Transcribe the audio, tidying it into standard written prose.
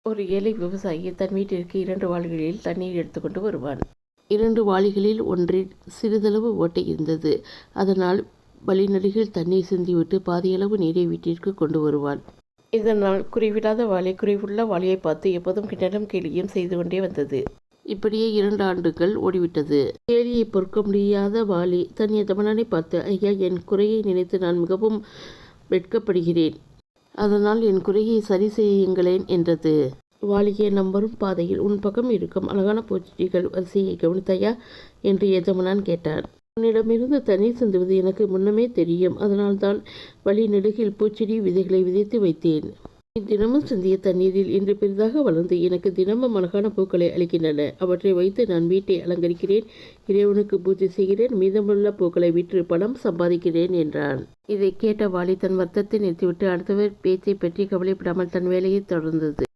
ஒரு ஏழை விவசாயி தன் வீட்டிற்கு 2 வாளிகளில் தண்ணீர் எடுத்துக்கொண்டு வருவான். 2 வாளிகளில் ஒன்றில் சிறிதளவு ஓட்டை இருந்தது. அதனால் வழிநெடுகில் தண்ணீர் சிந்திவிட்டு பாதியளவு நீரை வீட்டிற்கு கொண்டு வருவான். இதனால் குறைவில்லாத வாளி குறைவுள்ள வாளியை பார்த்து எப்போதும் கிண்டலும் கேலியும் செய்து கொண்டே வந்தது. இப்படியே 2 ஆண்டுகள் ஓடிவிட்டது. கேலியை பொறுக்க முடியாத வாளி தன் எஜமானனை பார்த்து, ஐயா, என் குறையை நினைத்து நான் மிகவும் வெட்கப்படுகிறேன். அதனால் என் குறையை சரி செய்யுங்களேன் என்றது. வாளியே, நம் வரும் பாதையில் உன் பக்கம் இருக்கும் அழகான பூச்செடிகள் வரிசையை கவனித்தாயா என்று எஜமானன் கேட்டான். உன்னிடமிருந்து தண்ணீர் சிந்துவது எனக்கு முன்னமே தெரியும். அதனால்தான் வழி நெடுகில் பூச்செடி விதைகளை விதைத்து வைத்தேன். தினமும் சிந்திய தண்ணீரில் இன்று பெரிதாக வளர்ந்து எனக்கு தினமும் அழகான பூக்களை அளிக்கின்றன. அவற்றை வைத்து நான் வீட்டை அலங்கரிக்கிறேன், இறைவனுக்கு பூஜை செய்கிறேன், மீதமுள்ள பூக்களை விற்று பணம் சம்பாதிக்கிறேன் என்றான். இதை கேட்ட வாளி தன் வருத்தத்தை நிறுத்திவிட்டு அடுத்தவர் பேச்சை பற்றி கவலைப்படாமல் தன் வேலையை தொடர்ந்தது.